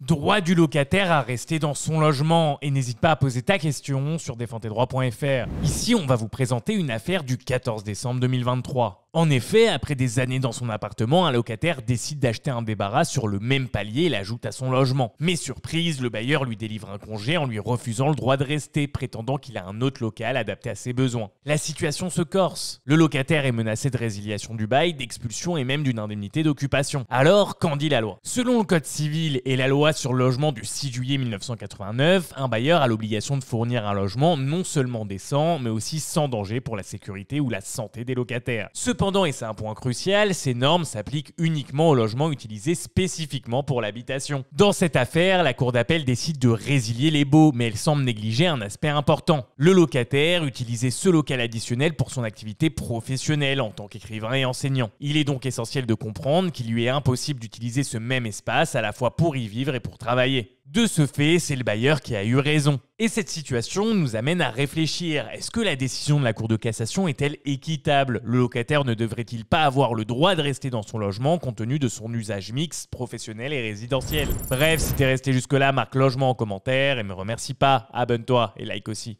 Droit du locataire à rester dans son logement. Et n'hésite pas à poser ta question sur défendtesdroits.fr. Ici, on va vous présenter une affaire du 14 décembre 2023. En effet, après des années dans son appartement, un locataire décide d'acheter un débarras sur le même palier et l'ajoute à son logement. Mais surprise, le bailleur lui délivre un congé en lui refusant le droit de rester, prétendant qu'il a un autre local adapté à ses besoins. La situation se corse. Le locataire est menacé de résiliation du bail, d'expulsion et même d'une indemnité d'occupation. Alors, qu'en dit la loi? Selon le Code civil et la loi sur le logement du 6 juillet 1989, un bailleur a l'obligation de fournir un logement non seulement décent, mais aussi sans danger pour la sécurité ou la santé des locataires. Cependant, et c'est un point crucial, ces normes s'appliquent uniquement aux logements utilisés spécifiquement pour l'habitation. Dans cette affaire, la cour d'appel décide de résilier les baux, mais elle semble négliger un aspect important. Le locataire utilisait ce local additionnel pour son activité professionnelle en tant qu'écrivain et enseignant. Il est donc essentiel de comprendre qu'il lui est impossible d'utiliser ce même espace à la fois pour y vivre et pour travailler. De ce fait, c'est le bailleur qui a eu raison. Et cette situation nous amène à réfléchir. Est-ce que la décision de la Cour de cassation est-elle équitable? Le locataire ne devrait-il pas avoir le droit de rester dans son logement compte tenu de son usage mixte, professionnel et résidentiel? Bref, si t'es resté jusque-là, marque logement en commentaire et me remercie pas. Abonne-toi et like aussi.